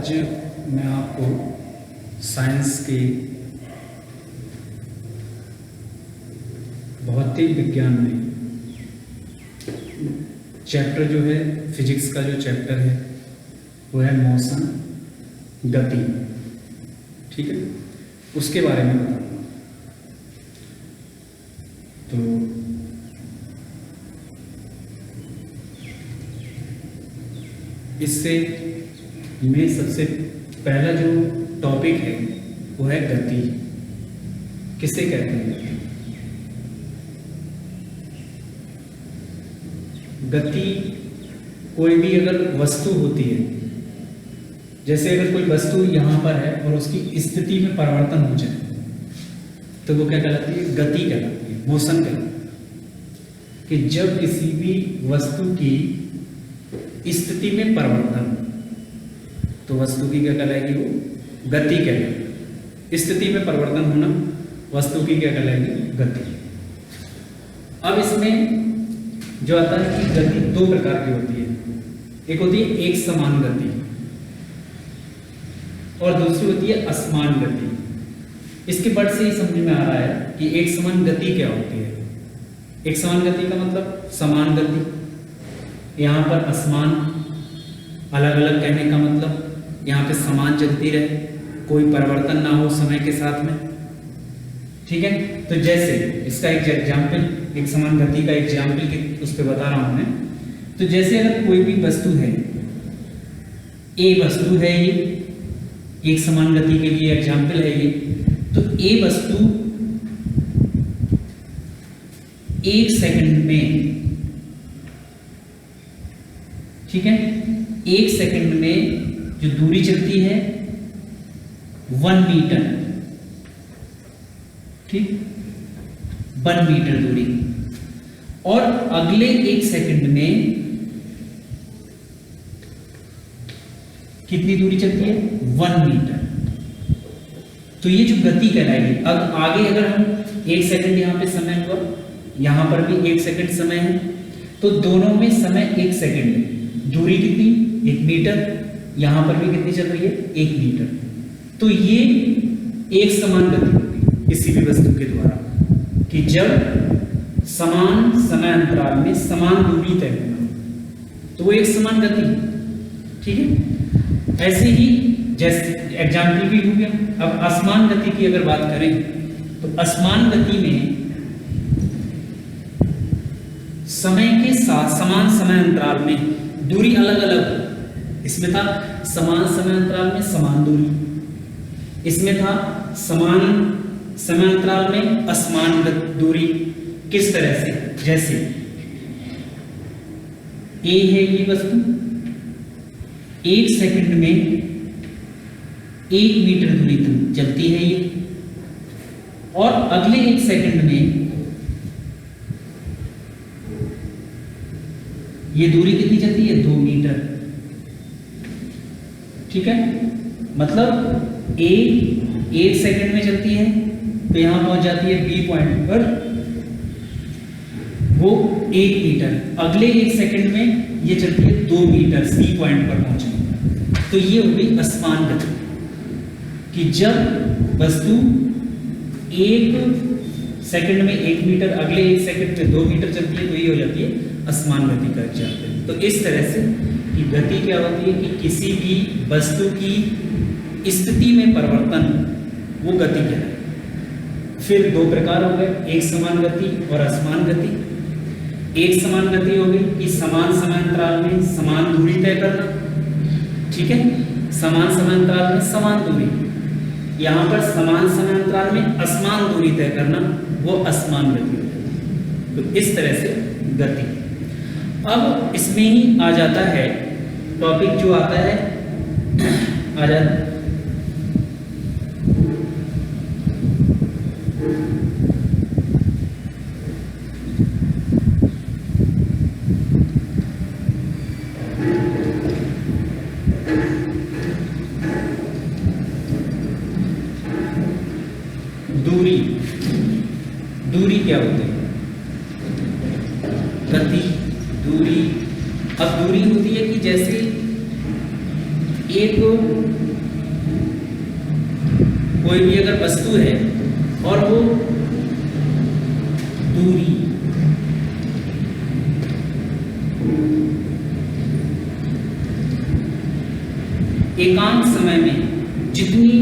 आज मैं आपको साइंस के भौतिक विज्ञान में चैप्टर जो है, फिजिक्स का जो चैप्टर है वो है मोशन, गति। ठीक है, उसके बारे में बताऊंगा। तो इससे में सबसे पहला जो टॉपिक है वो है गति। किसे कहते हैं गति? गति कोई भी अगर वस्तु होती है, जैसे अगर कोई वस्तु यहाँ पर है और उसकी स्थिति में परिवर्तन हो जाए तो वो क्या कहलाती है? गति कहलाती है, मोशन कहलाती है। कि जब किसी भी वस्तु की स्थिति में परिवर्तन, तो वस्तु की क्या कहलाएगी? वो गति कहलाएगी। स्थिति में परिवर्तन होना वस्तु की क्या कहलाएगी? गति। अब इसमें जो आता है कि गति दो प्रकार की होती है। एक होती है एक समान गति और दूसरी होती है असमान गति। इसके वर्ड से ही समझ में आ रहा है कि एक समान गति क्या होती है। एक समान गति का मतलब समान गति, यहाँ पर असमान, अलग अलग कहने का मतलब यहाँ पे समान चलती रहे, कोई परिवर्तन ना हो समय के साथ में। ठीक है, तो जैसे इसका एक एग्जाम्पल, एक समान गति का एग्जाम्पल उस पर बता रहा हूं मैं। तो जैसे अगर कोई भी वस्तु है, ए वस्तु है, ये एक समान गति के लिए एग्जाम्पल है ये। तो ए वस्तु 1 सेकंड में, ठीक है, 1 सेकंड में जो दूरी चलती है 1 मीटर, ठीक, 1 मीटर दूरी, और अगले 1 सेकंड में कितनी दूरी चलती है? 1 मीटर। तो ये जो गति कहलाएगी। अब आगे अगर हम 1 सेकंड यहाँ पे समय हुआ, यहाँ पर भी 1 सेकंड समय है, तो दोनों में समय 1 सेकंड है। दूरी कितनी? 1 मीटर। यहाँ पर भी कितनी चल रही है? 1 मीटर। तो ये एक समान गति होती है किसी भी वस्तु के द्वारा, कि जब समान समय अंतराल में समान दूरी तय करना, तो वो एक समान गति। ठीक है, ऐसे ही जैसे एग्जाम्पल भी हो गया। अब असमान गति की अगर बात करें तो असमान गति में समय के साथ समान समय अंतराल में दूरी अलग अलग। इसमें था समान समय अंतराल में समान दूरी, इसमें था समान समय अंतराल में असमान दूरी। किस तरह से? जैसे ए है ये वस्तु, 1 सेकंड में 1 मीटर दूरी तक चलती है ये, और अगले 1 सेकंड में ये दूरी कितनी चलती है? 2 मीटर। ठीक है, मतलब ए 1 सेकंड में चलती है तो यहां पहुंच जाती है बी पॉइंट पर, वो 1 मीटर। अगले 1 सेकंड में ये चलती है 2 मीटर सी पॉइंट पर पहुंचने। तो ये हो गई असमान गति, कि जब वस्तु 1 सेकंड में 1 मीटर, अगले 1 सेकंड में 2 मीटर चलती है, तो ये हो जाती है असमान गति का एग्जाम्पल। तो इस तरह से कि गति क्या होती है कि किसी भी वस्तु की स्थिति में परिवर्तन, वो गति कहलाती है। फिर 2 प्रकार हो गए, एक समान गति और असमान गति। एक समान गति हो गई कि समान समय अंतराल में समान दूरी तय करना। ठीक है, समान समय अंतराल में समान दूरी, यहाँ पर समान समय अंतराल में असमान दूरी तय करना, वो असमान गति होती है। तो इस तरह से गति। अब इसमें ही आ जाता है टॉपिक जो आता है, आ जाता दूरी। दूरी क्या होती है? गति, दूरी। अब दूरी होती है कि जैसे एक कोई भी अगर वस्तु है और वो दूरी एकांक समय में जितनी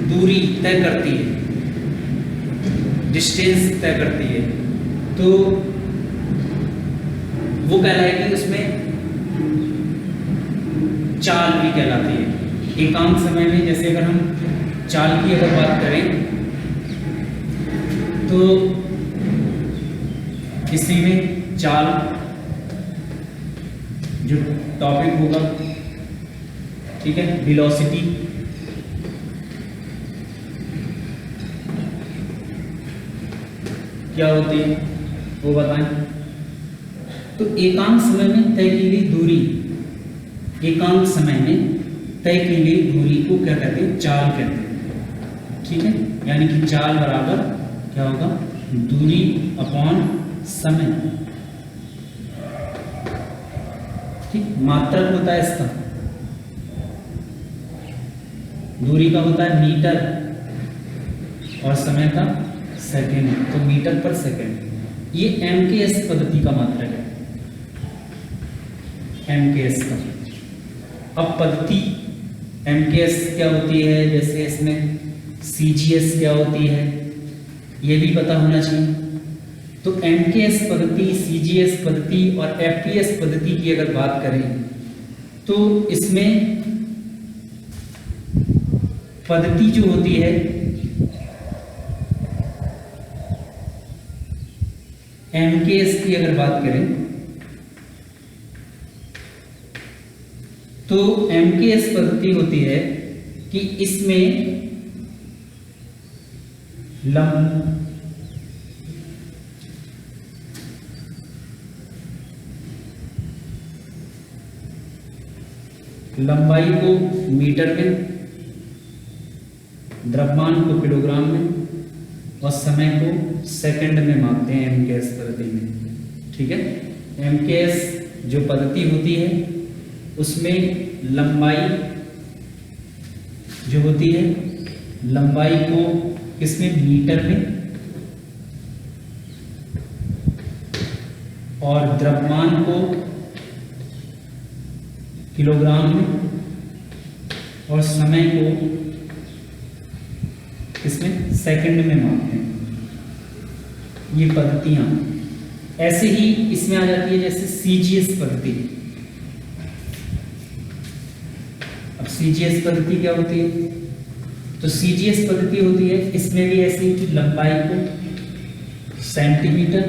दूरी तय करती है, डिस्टेंस तय करती है, तो वो कहलाएगी, उसमें चाल भी कहलाती है। एकांक समय में जैसे अगर हम चाल की अगर बात करें तो इसी में चाल जो टॉपिक होगा, ठीक है, वेलोसिटी, क्या होती है वो बताएं। तो एकांक समय में तय की गई दूरी, एकांक समय में तय की गई दूरी को क्या कहते हैं? चाल कहते हैं, ठीक है। यानी कि चाल बराबर क्या होगा? दूरी अपॉन समय, ठीक। मात्रक होता है इसका, दूरी का होता है मीटर और समय का सेकेंड, तो मीटर पर सेकेंड। ये MKS पद्धति का मात्रक है, MKS का। अब पद्धति MKS क्या होती है, जैसे इसमें CGS क्या होती है, ये भी पता होना चाहिए। तो MKS पद्धति, CGS पद्धति और FPS पद्धति की अगर बात करें तो इसमें पद्धति जो होती है MKS की अगर बात करें तो MKS पद्धति होती है कि इसमें लंबाई को मीटर में, द्रव्यमान को किलोग्राम में और समय को सेकंड में मापते हैं MKS पद्धति में, ठीक है। MKS जो पद्धति होती है उसमें लंबाई जो होती है, लंबाई को किसमें? मीटर में, और द्रव्यमान को किलोग्राम में और समय को किसमें? सेकंड में मापते हैं। ये पद्धतियां ऐसे ही इसमें आ जाती है, जैसे CGS पद्धति। अब CGS पद्धति क्या होती है? तो CGS पद्धति होती है, इसमें भी ऐसे ही कि लंबाई को सेंटीमीटर,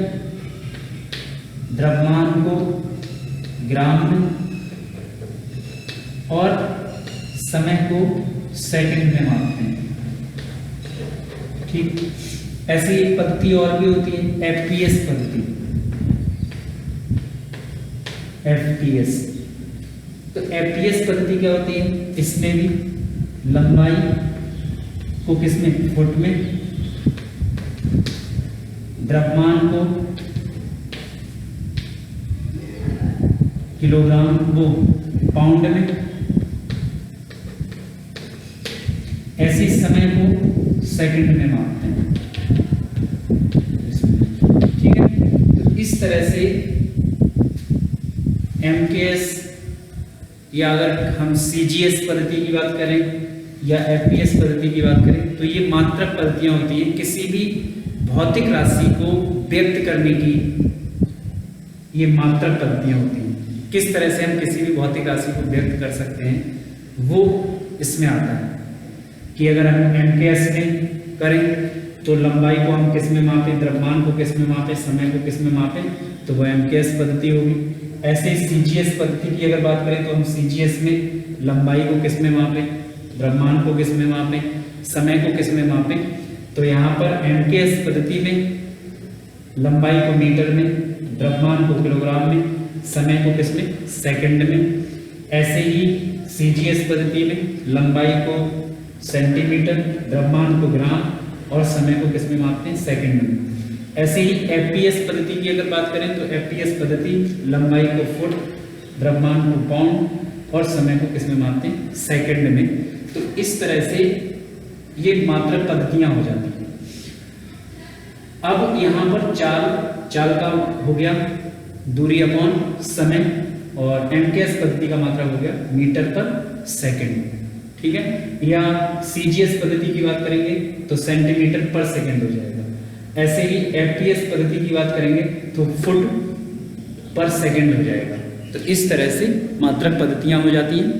द्रव्यमान को ग्राम में और समय को सेकंड में मापते हैं, ठीक। ऐसी एक पद्धति और भी होती है FPS पद्धति, FPS। तो FPS पद्धति क्या होती है? इसमें भी लंबाई को किसमें? फुट में, द्रव्यमान को किलोग्राम, वो पाउंड में, ऐसे समय को सेकंड में मापते हैं, ठीक है। तो इस तरह से MKS या अगर हम CGS पद्धति की बात करें या FPS पद्धति की बात करें तो ये मात्रक पद्धतियां होती हैं। किसी भी भौतिक राशि को व्यक्त करने की ये मात्रक पद्धतियां होती हैं। किस तरह से हम किसी भी भौतिक राशि को व्यक्त कर सकते हैं वो इसमें आता है कि अगर हम MKS में करें तो लंबाई को हम किस में मापें, द्रव्यमान को किस में मापें, समय को किस में मापें, तो वो MKS पद्धति होगी। ऐसे ही CGS पद्धति की अगर बात करें तो हम CGS में लंबाई को किस में मापें, द्रव्यमान को किस में मापें, समय को किस में मापें। तो यहाँ पर MKS पद्धति में लंबाई को मीटर में, द्रव्यमान को किलोग्राम में, समय को किस में? सेकंड में। ऐसे ही CGS पद्धति में लंबाई को सेंटीमीटर, द्रव्यमान को ग्राम और समय को किस में मापते हैं? सेकंड में। ऐसे ही FPS पद्धति की अगर बात करें तो FPS पद्धति लंबाई को फुट, द्रव्यमान को पाउंड और समय को किस में मापते हैं? सेकंड में। तो इस तरह से ये मात्रक पद्धतियां हो जाती हैं। अब यहाँ पर चाल का हो गया दूरी अपॉन समय, और एमकेएस पद्धति का मात्रक हो गया मीटर पर सेकंड, ठीक है। या सीजीएस पद्धति की बात करेंगे तो सेंटीमीटर पर सेकंड हो जाएगा। ऐसे ही एफपीएस पद्धति की बात करेंगे तो फुट पर सेकंड हो जाएगा। तो इस तरह से मात्रक पद्धतियां हो जाती हैं।